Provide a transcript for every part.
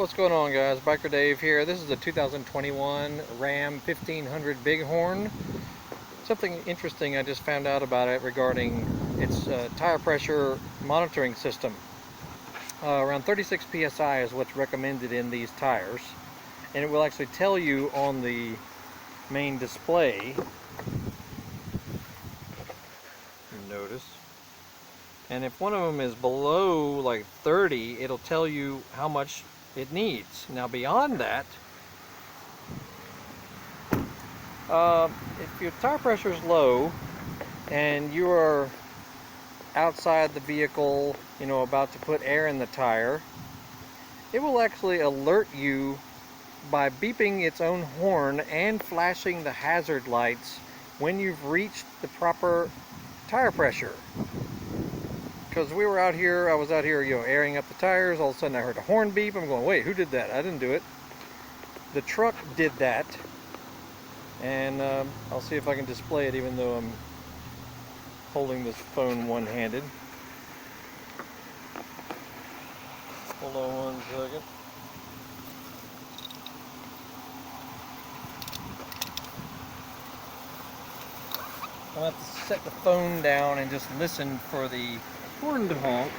What's going on, guys? Biker Dave here. This is a 2021 Ram 1500 Bighorn. Something interesting I just found out about it regarding its tire pressure monitoring system. Around 36 psi is what's recommended in these tires, and it will actually tell you on the main display. Notice. And if one of them is below like 30, it'll tell you how much it needs. Now beyond that, if your tire pressure is low and you are outside the vehicle, about to put air in the tire, it will actually alert you by beeping its own horn and flashing the hazard lights when you've reached the proper tire pressure. Because I was out here, airing up the tires. All of a sudden I heard a horn beep. I'm going, wait, who did that? I didn't do it. The truck did that. And I'll see if I can display it even though I'm holding this phone one-handed. Hold on one second. I'm going to have to set the phone down and just listen for the horn to honk.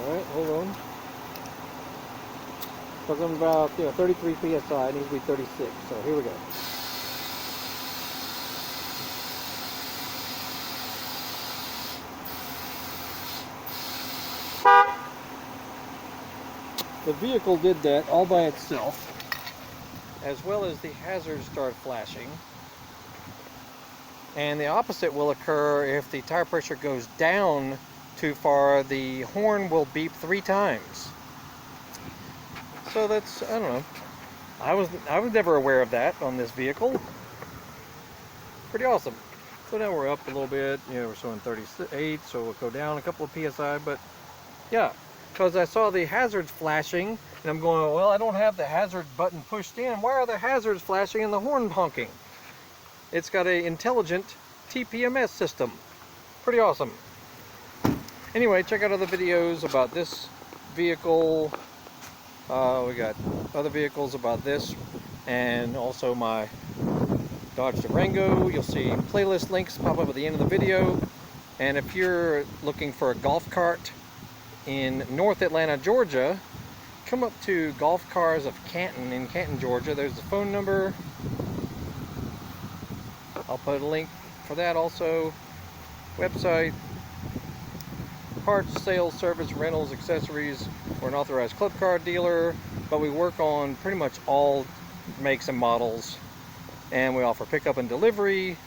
Alright, hold on. Because I'm about 33 psi, it needs to be 36, so here we go. The vehicle did that all by itself, as well as the hazards start flashing. And the opposite will occur if the tire pressure goes down too far. The horn will beep 3 times. So that's, I don't know. I was never aware of that on this vehicle. Pretty awesome. So now we're up a little bit. We're showing 38, so we'll go down a couple of psi. But yeah, because I saw the hazards flashing, and I'm going, well, I don't have the hazard button pushed in. Why are the hazards flashing and the horn honking? It's got an intelligent TPMS system. Pretty awesome. Anyway, check out other videos about this vehicle. We got other vehicles about this, and also my Dodge Durango. You'll see playlist links pop up at the end of the video. And if you're looking for a golf cart in North Atlanta, Georgia, come up to Golf Cars of Canton in Canton, Georgia. There's the phone number. I'll put a link for that also. Website, parts, sales, service, rentals, accessories. We're an authorized club car dealer, but we work on pretty much all makes and models. And we offer pickup and delivery.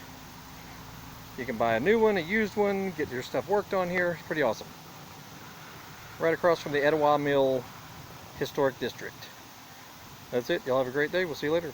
You can buy a new one, a used one, get your stuff worked on here. It's pretty awesome. Right across from the Etowah Mill Historic District. That's it. Y'all have a great day. We'll see you later.